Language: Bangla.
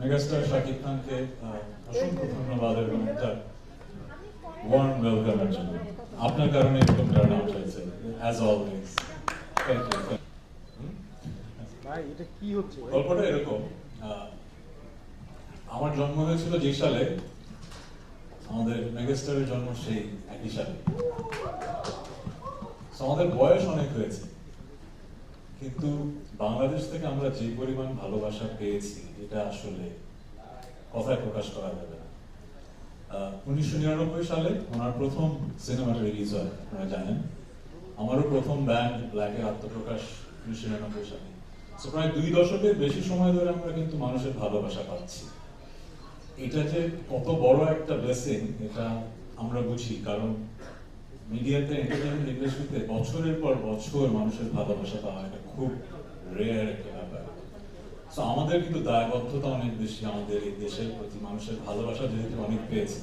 মেগাস্টার শাকিব খানকে অসংখ্য ধন্যবাদ এবং একটা ওয়ার্ম ওয়েলকামের জন্য। আপনার কারণে এরকম টার্ন আউট হয়েছে, অ্যাজ অলওয়েজ। Thank you. ভাই এটা কি হচ্ছে? গল্পটা এরকম, আমার জন্ম হয়েছিল যে সালে, আমাদের মেগাস্টারের জন্ম সেই একই সালে। আমাদের বয়স অনেক হয়েছে, কিন্তু বাংলাদেশ থেকে আমরা যে পরিমাণ ভালোবাসা পেয়েছি এটা আসলে কথায় প্রকাশ করা যাবে না। 1999 সালে ওনার প্রথম সিনেমাটা রিলিজ হয়, আপনারা জানেন। আমারও প্রথম ব্যান্ড ব্ল্যাকের আত্মপ্রকাশ 1999 সালে। প্রায় 2 দশকের বেশি সময় ধরে আমরা কিন্তু মানুষের ভালোবাসা পাচ্ছি। এটা যে কত বড় একটা ব্লেসিং এটা আমরা বুঝি, কারণ মিডিয়াতে, এন্টারটেইনমেন্ট ইন্ডাস্ট্রিতে বছরের পর বছর মানুষের ভালোবাসা পাওয়া এটা খুব রেয়ার একটা ব্যাপার। আমাদের কিন্তু দায়বদ্ধতা অনেক বেশি, আমাদের এই দেশের প্রতি মানুষের ভালোবাসা যেহেতু অনেক পেয়েছি,